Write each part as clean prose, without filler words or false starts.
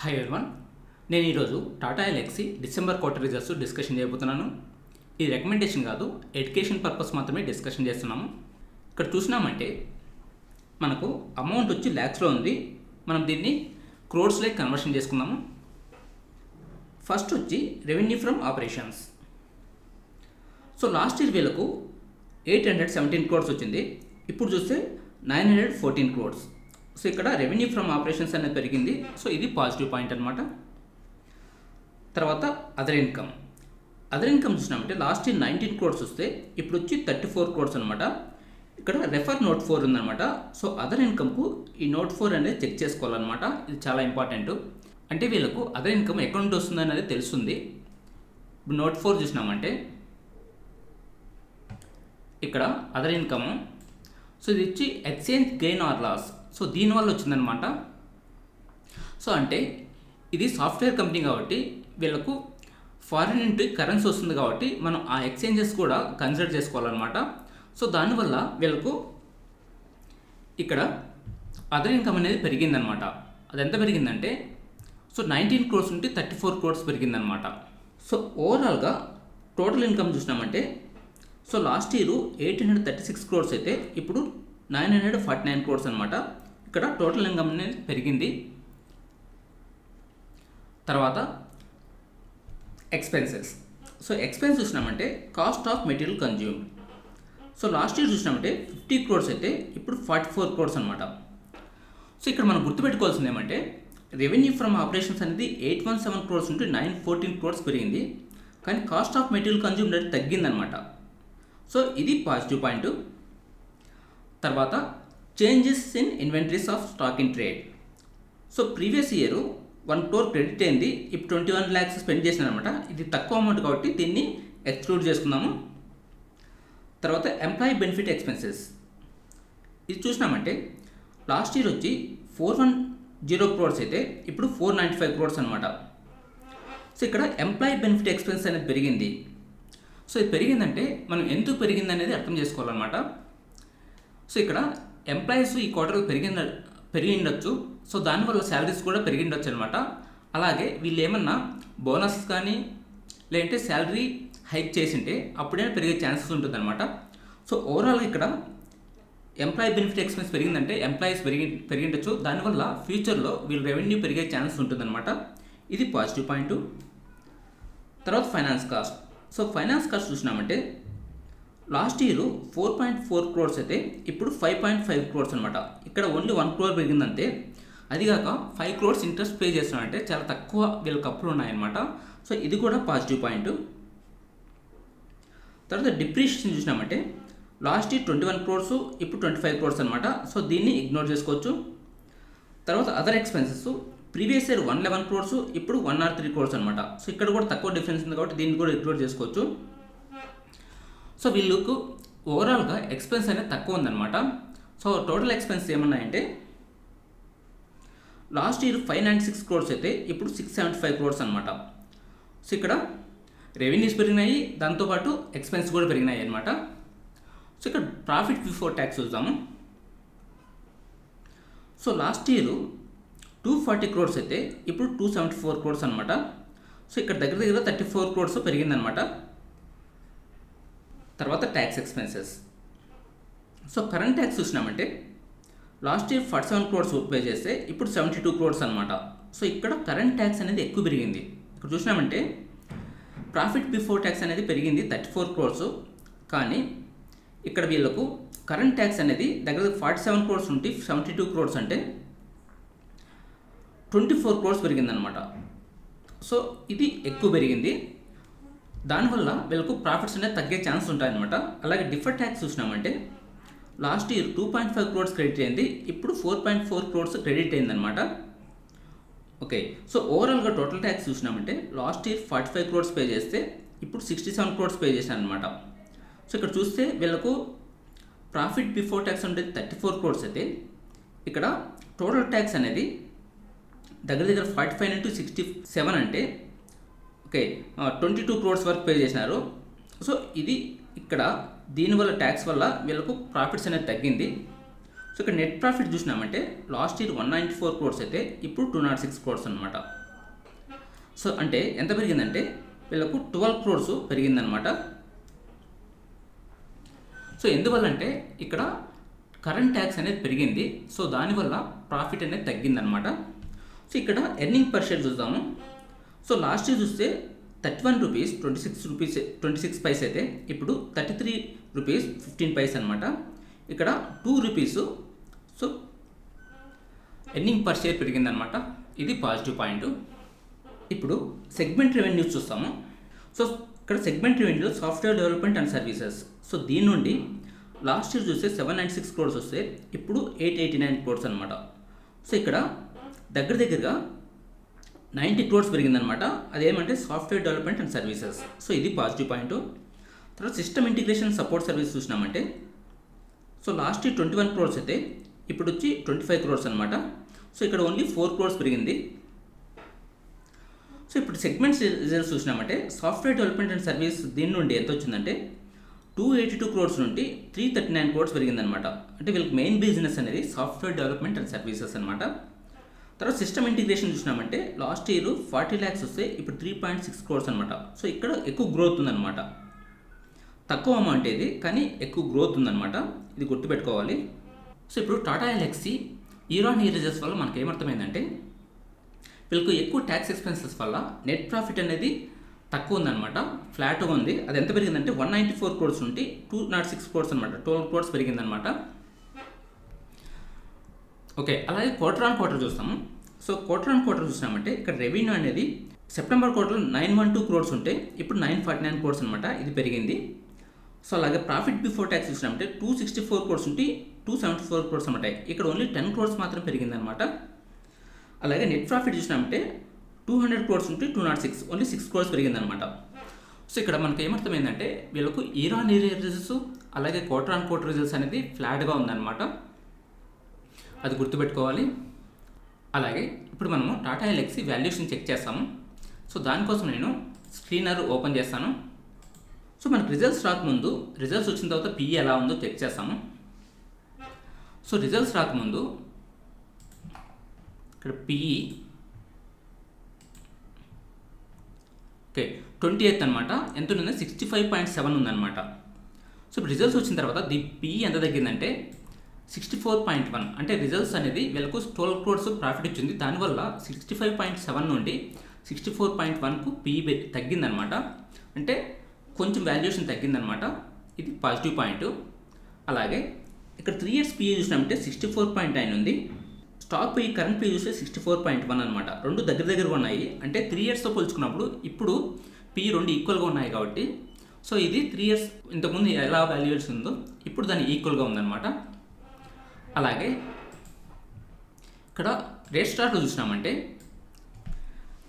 Hi everyone, నేను ఈరోజు Tata LXI December quarter results discussion చేయబోతున్నాను. ఇది రికమెండేషన్ కాదు, ఎడ్యుకేషన్ పర్పస్ మాత్రమే డిస్కషన్ చేస్తున్నాము. ఇక్కడ చూసినామంటే మనకు అమౌంట్ వచ్చి ల్యాక్స్లో ఉంది. మనం దీన్ని క్రోడ్స్లోకి కన్వర్షన్ చేసుకుందాము. ఫస్ట్ వచ్చి revenue from operations. So last year వీళ్ళకు 817 క్రోడ్స్ వచ్చింది. ఇప్పుడు చూస్తే 914 క్రోడ్స్. సో ఇక్కడ రెవెన్యూ ఫ్రమ్ ఆపరేషన్స్ అనేది పెరిగింది. సో ఇది పాజిటివ్ పాయింట్ అనమాట. తర్వాత అదర్ ఇన్కమ్ చూసినామంటే లాస్ట్ ఇయర్ 19 క్రోడ్స్ వస్తే ఇప్పుడు వచ్చి 34 క్రోడ్స్ అనమాట. ఇక్కడ రెఫర్ నోట్ 4 ఉందన్నమాట. సో అదర్ ఇన్కమ్కు ఈ నోట్ 4 అనేది చెక్ చేసుకోవాలన్నమాట. ఇది చాలా ఇంపార్టెంట్. అంటే వీళ్ళకు అదర్ ఇన్కమ్ ఎక్కడ నుండి వస్తుంది అనేది తెలుస్తుంది. ఇప్పుడు నోట్ 4 చూసినామంటే ఇక్కడ అదర్ ఇన్కమ్, సో ఇది వచ్చి exchange gain or loss. So దీనివల్ల వచ్చిందనమాట. సో అంటే ఇది సాఫ్ట్వేర్ కంపెనీ కాబట్టి వీళ్ళకు ఫారిన్ నుండి కరెన్సీ వస్తుంది కాబట్టి మనం ఆ ఎక్స్చేంజెస్ కూడా కన్సిడర్ చేసుకోవాలన్నమాట. సో దానివల్ల వీళ్ళకు ఇక్కడ అదర్ ఇన్కమ్ అనేది పెరిగిందనమాట. అది ఎంత పెరిగిందంటే సో 19 క్రోడ్స్ నుండి 34 క్రోడ్స్ పెరిగిందనమాట. సో ఓవరాల్గా టోటల్ ఇన్కమ్ చూసినామంటే సో లాస్ట్ ఇయర్ 836 క్రోడ్స్ అయితే ఇప్పుడు 949 క్రోడ్స్ అనమాట. ఇక్కడ టోటల్ ఇన్కమ్ అనేది పెరిగింది. తర్వాత ఎక్స్పెన్సెస్. సో ఎక్స్పెన్స్ చూసినామంటే cost of material consumed. So last year చూసినామంటే 50 క్రోడ్స్ అయితే ఇప్పుడు 44 క్రోడ్స్ అనమాట. సో ఇక్కడ మనం గుర్తుపెట్టుకోవాల్సింది ఏమంటే రెవెన్యూ ఫ్రమ్ ఆపరేషన్స్ అనేది 817 క్రోడ్స్ నుండి 914 క్రోడ్స్ పెరిగింది. కానీ కాస్ట్ ఆఫ్ మెటీరియల్ కన్జ్యూమ్డ్ అనేది తగ్గిందనమాట. సో ఇది పాజిటివ్ పాయింట్. తర్వాత changes in inventories of stock in trade. So previous year 1 crore credit అయింది, ఇప్పుడు 21 lakhs స్పెండ్ చేసినాను అనమాట. ఇది తక్కువ అమౌంట్ కాబట్టి దీన్ని ఎక్స్క్లూడ్ చేసుకుందాము. తర్వాత ఎంప్లాయీ బెనిఫిట్ ఎక్స్పెన్సెస్. ఇది చూసినామంటే లాస్ట్ ఇయర్ వచ్చి 410 crores అయితే ఇప్పుడు 495 crores అనమాట. సో ఇక్కడ ఎంప్లాయీ బెనిఫిట్ ఎక్స్పెన్స్ అనేది పెరిగింది. సో ఇది పెరిగిందంటే మనం ఎందుకు పెరిగింది అనేది అర్థం చేసుకోవాలన్నమాట. సో ఇక్కడ ఎంప్లాయీస్ ఈ క్వార్టర్ పెరిగి ఉండొచ్చు. సో దానివల్ల శాలరీస్ కూడా పెరిగి ఉండొచ్చు అనమాట. అలాగే వీళ్ళు ఏమన్నా బోనస్ కానీ లేదంటే శాలరీ హైక్ చేసింటే అప్పుడే పెరిగే ఛాన్సెస్ ఉంటుంది అనమాట. సో ఓవరాల్గా ఇక్కడ ఎంప్లాయీ బెనిఫిట్ ఎక్స్పెన్స్ పెరిగిందంటే ఎంప్లాయీస్ పెరిగి ఉండొచ్చు. దానివల్ల ఫ్యూచర్లో వీళ్ళ రెవెన్యూ పెరిగే ఛాన్స్ ఉంటుందన్నమాట. ఇది పాజిటివ్ పాయింట్. తర్వాత finance cost. So finance cost చూసినామంటే లాస్ట్ ఇయర్ 4.4 crores అయితే ఇప్పుడు 5.5 crores అనమాట. ఇక్కడ ఓన్లీ 1 crore పెరిగిందంటే, అదిగాక 5 crores ఇంట్రెస్ట్ పే చేస్తున్నామంటే చాలా తక్కువ వీళ్ళకి అప్పులు ఉన్నాయన్నమాట. సో ఇది కూడా పాజిటివ్ పాయింట్. తర్వాత డిప్రిషియేషన్ చూసినామంటే లాస్ట్ ఇయర్ 21 crores ఇప్పుడు 25 crores అనమాట. సో దీన్ని ఇగ్నోర్ చేసుకోవచ్చు. తర్వాత other expenses previous year 111 crores ఇప్పుడు 103 crores అనమాట. సో ఇక్కడ కూడా తక్కువ డిఫరెన్స్ ఉంది కాబట్టి దీన్ని కూడా ఇగ్నోర్ చేసుకోవచ్చు. సో వీళ్ళకు ఓవరాల్గా ఎక్స్పెన్స్ అనేది తక్కువ ఉందన్నమాట. సో టోటల్ ఎక్స్పెన్స్ ఏమన్నాయంటే లాస్ట్ ఇయర్ 596 crores అయితే ఇప్పుడు 675 crores అనమాట. సో ఇక్కడ రెవెన్యూస్ పెరిగినాయి, దాంతోపాటు ఎక్స్పెన్స్ కూడా పెరిగినాయి అనమాట. సో ఇక్కడ ప్రాఫిట్ బిఫోర్ ట్యాక్స్ చూద్దాము. సో లాస్ట్ ఇయర్ 240 crores అయితే ఇప్పుడు 274 crores అనమాట. సో ఇక్కడ దగ్గర 34 crores పెరిగిందనమాట. తర్వాత tax expenses. So current tax చూసినామంటే లాస్ట్ ఇయర్ 47 crores పే చేస్తే ఇప్పుడు 72 crores అనమాట. సో ఇక్కడ కరెంట్ ట్యాక్స్ అనేది ఎక్కువ పెరిగింది. ఇక్కడ చూసినామంటే ప్రాఫిట్ బిఫోర్ ట్యాక్స్ అనేది పెరిగింది 34 crores. కానీ ఇక్కడ వీళ్ళకు కరెంట్ ట్యాక్స్ అనేది దగ్గర 47 crores నుండి 72 crores అంటే 24 crores పెరిగిందనమాట. సో ఇది ఎక్కువ పెరిగింది. దానివల్ల వీళ్ళకు ప్రాఫిట్స్ అనేది తగ్గే ఛాన్స్ ఉంటాయన్నమాట. అలాగే డిఫర్డ్ ట్యాక్స్ చూసినామంటే లాస్ట్ ఇయర్ 2.5 crores క్రెడిట్ అయింది, ఇప్పుడు 4.4 crores క్రెడిట్ అయిందనమాట. ఓకే, సో ఓవరాల్గా టోటల్ ట్యాక్స్ చూసినామంటే లాస్ట్ ఇయర్ 45 crores పే చేస్తే ఇప్పుడు 67 crores పే చేశాను అనమాట. సో ఇక్కడ చూస్తే వీళ్ళకు ప్రాఫిట్ బిఫోర్ ట్యాక్స్ ఉండేది 34 crores అయితే ఇక్కడ టోటల్ ట్యాక్స్ అనేది దగ్గర 45 into 67 అంటే ఓకే 22 crores వరకు పే చేసినారు. సో ఇది ఇక్కడ దీనివల్ల ట్యాక్స్ వల్ల వీళ్ళకు ప్రాఫిట్స్ అనేది తగ్గింది. సో ఇక్కడ నెట్ ప్రాఫిట్ చూసినామంటే లాస్ట్ ఇయర్ 194 క్రోర్స్ అయితే ఇప్పుడు 206 క్రోర్స్ అనమాట. సో అంటే ఎంత పెరిగిందంటే వీళ్ళకు 12 క్రోర్స్ పెరిగిందనమాట. సో ఎందువల్ల అంటే ఇక్కడ కరెంట్ ట్యాక్స్ అనేది పెరిగింది. సో దానివల్ల ప్రాఫిట్ అనేది తగ్గిందనమాట. సో ఇక్కడ ఎర్నింగ్ పర్ షేర్ చూద్దాము. సో లాస్ట్ ఇయర్ చూస్తే 31 రూపీస్ 26 పైస్ అయితే ఇప్పుడు 33 రూపీస్ 15 పైస్ అనమాట. ఇక్కడ 2 rupees so earning per share పెరిగిందనమాట. ఇది పాజిటివ్ పాయింట్. ఇప్పుడు సెగ్మెంట్ రెవెన్యూస్ చూస్తాము. సో ఇక్కడ segment revenue software development and services. So దీని నుండి లాస్ట్ ఇయర్ చూస్తే 796 క్రోర్స్ వస్తే ఇప్పుడు 889 క్రోర్స్ అనమాట. సో ఇక్కడ దగ్గరగా 90 క్రోర్స్ పెరిగిందనమాట. అదేమంటే software development and services. So ఇది పాజిటివ్ పాయింట్. తర్వాత సిస్టమ్ ఇంటిగ్రేషన్ సపోర్ట్ సర్వీస్ చూసినామంటే సో లాస్ట్ ఇయర్ 21 క్రోర్స్ అయితే ఇప్పుడు వచ్చి 25 క్రోర్స్ అనమాట. సో ఇక్కడ ఓన్లీ 4 క్రోర్స్ పెరిగింది. సో ఇప్పుడు సెగ్మెంట్స్ రిజల్ట్స్ చూసినామంటే సాఫ్ట్వేర్ డెవలప్మెంట్ అండ్ సర్వీస్ దీని నుండి ఎంత వచ్చిందంటే 282 క్రోర్స్ నుండి 339 క్రోర్స్ పెరిగిందనమాట. అంటే వీళ్ళకి మెయిన్ బిజినెస్ అనేది సాఫ్ట్వేర్ డెవలప్మెంట్ అండ్ సర్వీసెస్ అనమాట. తర్వాత సిస్టమ్ ఇంటిగ్రేషన్ చూసినామంటే లాస్ట్ ఇయర్ 40 lakhs వస్తే ఇప్పుడు 3.6 క్రోర్స్ అనమాట. సో ఇక్కడ ఎక్కువ గ్రోత్ ఉందన్నమాట. తక్కువ అమౌంట్ ఇది కానీ ఎక్కువ గ్రోత్ ఉందన్నమాట. ఇది గుర్తుపెట్టుకోవాలి. సో ఇప్పుడు Tata LXI year on year results వల్ల మనకు ఏమర్థమైందంటే వీళ్ళకు ఎక్కువ ట్యాక్స్ ఎక్స్పెన్సెస్ వల్ల నెట్ ప్రాఫిట్ అనేది తక్కువ ఉందన్నమాట. ఫ్లాట్గా ఉంది. అది ఎంత పెరిగిందంటే 194 క్రోర్స్ నుండి 206 క్రోర్స్ అనమాట. 12 క్రోర్స్ పెరిగిందనమాట. ఓకే, అలాగే క్వార్టర్ ఆన్ క్వార్టర్ చూస్తాము. సో క్వార్టర్ ఆన్ క్వార్టర్ చూసినామంటే ఇక్కడ రెవెన్యూ అనేది సెప్టెంబర్ క్వార్టర్లో 912 క్రోర్స్ ఉంటే ఇప్పుడు 949 క్రోర్స్ అనమాట. ఇది పెరిగింది. సో అలాగే ప్రాఫిట్ బిఫోర్ ట్యాక్స్ చూసినామంటే 264 క్రోర్స్ ఉంటే 274 క్రోర్స్ అనమాట. ఇక్కడ ఓన్లీ 10 క్రోర్స్ మాత్రం పెరిగిందనమాట. అలాగే నెట్ ప్రాఫిట్ చూసినామంటే 200 క్రోర్స్ ఉంటే 206 ఓన్లీ 6 క్రోర్స్ పెరిగిందనమాట. సో ఇక్కడ మనకు ఏమర్థమైందంటే వీళ్ళకు ఇయర్ ఆన్ ఇయర్ రిజల్ట్స్ అలాగే క్వార్టర్ ఆన్ క్వార్టర్ రిజల్ట్స్ అనేది ఫ్లాట్గా ఉందన్నమాట. అది గుర్తుపెట్టుకోవాలి. అలాగే ఇప్పుడు మనము టాటా ఎల్ఎక్సీ వాల్యుయేషన్ చెక్ చేస్తాము. సో దానికోసం నేను స్క్రీనర్ ఓపెన్ చేస్తాను. సో మనకు రిజల్ట్స్ రాకముందు రిజల్ట్స్ వచ్చిన తర్వాత పిఈ ఎలా ఉందో చెక్ చేస్తాము. సో రిజల్ట్స్ రాకముందు ఇక్కడ పిఈ ఓకే 28th అనమాట. ఎంత ఉందంటే 65.7 ఉందన్నమాట. సో ఇప్పుడు రిజల్ట్స్ వచ్చిన తర్వాత ది పిఈ ఎంత తగ్గిందంటే 64.1. అంటే రిజల్ట్స్ అనేది వీళ్ళకు 12 క్రోర్స్ ప్రాఫిట్ వచ్చింది. దానివల్ల 65.7 నుండి 64.1కు పిఈ తగ్గిందనమాట. అంటే కొంచెం వాల్యుయేషన్ తగ్గిందనమాట. ఇది పాజిటివ్ పాయింట్. అలాగే ఇక్కడ 3 years పిఈ చూసినామంటే 64.9 ఉంది. స్టాక్ పిఈ కరెంట్ పిఈ చూస్తే 64.1 అనమాట. రెండు దగ్గరగా ఉన్నాయి. అంటే 3 yearsతో పోల్చుకున్నప్పుడు ఇప్పుడు పిఈ రెండు ఈక్వల్గా ఉన్నాయి కాబట్టి సో ఇది 3 years ఇంతకుముందు ఎలా వాల్యుయేషన్ ఉందో ఇప్పుడు దాన్ని ఈక్వల్గా ఉందన్నమాట. అలాగే ఇక్కడ రేట్ స్టార్ట్లో చూసినామంటే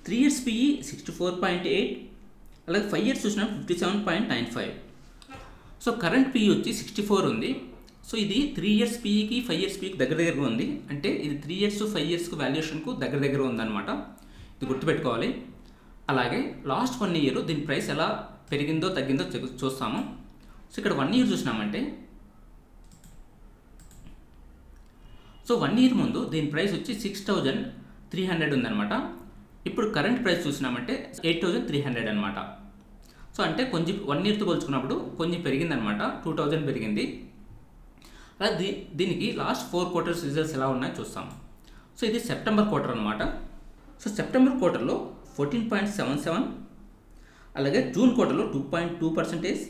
3 years పిఈ 64.8, అలాగే 5 years చూసినా 57.95. సో కరెంట్ పిఈ వచ్చి 64 ఉంది. సో ఇది 3 years పిఈకి 5 years పిఈకి దగ్గరగా ఉంది. అంటే ఇది 3 years 5 years వాల్యుయేషన్కు దగ్గర ఉందన్నమాట. ఇది గుర్తుపెట్టుకోవాలి. అలాగే లాస్ట్ 1 year దీని ప్రైస్ ఎలా పెరిగిందో తగ్గిందో చూస్తాము. సో ఇక్కడ 1 year చూసినామంటే సో 1 year ముందు దీని ప్రైస్ వచ్చి 6,300 ఉందన్నమాట. ఇప్పుడు కరెంట్ ప్రైస్ చూసినామంటే 8,300 అనమాట. సో అంటే కొంచెం 1 yearతో పోల్చుకున్నప్పుడు కొంచెం పెరిగిందనమాట. 2,000 పెరిగింది. అలాగే దీనికి లాస్ట్ 4 quarters రిజల్ట్స్ ఎలా ఉన్నాయో చూస్తాం. సో ఇది సెప్టెంబర్ క్వార్టర్ అనమాట. సో సెప్టెంబర్ క్వార్టర్లో 14.77, అలాగే జూన్ క్వార్టర్లో 2.2%,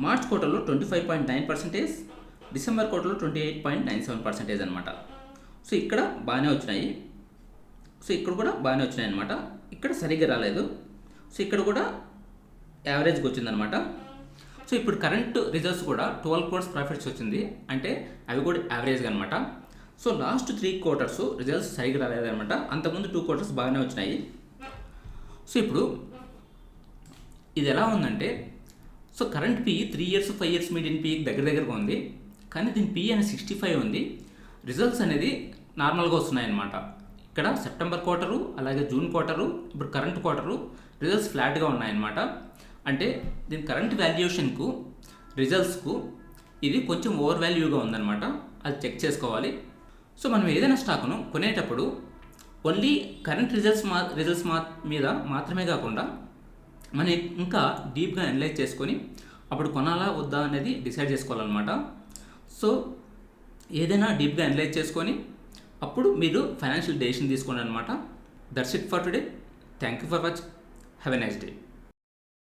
మార్చ్ క్వార్టర్లో 25.9%, డిసెంబర్ క్వార్టర్లో 28.97% అనమాట. సో ఇక్కడ బాగానే వచ్చినాయి. సో ఇక్కడ కూడా బాగానే వచ్చినాయి అనమాట. ఇక్కడ సరిగ్గా రాలేదు. సో ఇక్కడ కూడా యావరేజ్గా వచ్చిందనమాట. సో ఇప్పుడు కరెంట్ రిజల్ట్స్ కూడా 12 crores ప్రాఫిట్స్ వచ్చింది. అంటే అవి కూడా యావరేజ్గా అనమాట. సో లాస్ట్ 3 quarters రిజల్ట్స్ సరిగ్గా రాలేదనమాట. అంతకుముందు 2 quarters బాగానే వచ్చినాయి. సో ఇప్పుడు ఇది ఎలా ఉందంటే so current PE 3 years 5 years median పిఈకి దగ్గరగా ఉంది. కానీ దీని పిఈ అనేది 65 ఉంది. రిజల్ట్స్ అనేది నార్మల్గా వస్తున్నాయి అన్నమాట. ఇక్కడ సెప్టెంబర్ క్వార్టరు అలాగే జూన్ క్వార్టరు ఇప్పుడు కరెంట్ క్వార్టరు రిజల్ట్స్ ఫ్లాట్గా ఉన్నాయన్నమాట. అంటే దీని కరెంట్ వాల్యుయేషన్కు రిజల్ట్స్కు ఇది కొంచెం ఓవర్ వాల్యూగా ఉందన్నమాట. అది చెక్ చేసుకోవాలి. సో మనం ఏదైనా స్టాక్ను కొనేటప్పుడు ఓన్లీ కరెంట్ రిజల్ట్స్ మీద మాత్రమే కాకుండా మనం ఇంకా డీప్గా అనలైజ్ చేసుకొని అప్పుడు కొనాలా వద్దా అనేది డిసైడ్ చేసుకోవాలన్నమాట. సో ఏదైనా డీప్గా అనలైజ్ చేసుకొని అప్పుడు మీరు ఫైనాన్షియల్ డెసిషన్ తీసుకోండి అనమాట. That's it for today. Thank you for watching. Have a nice day.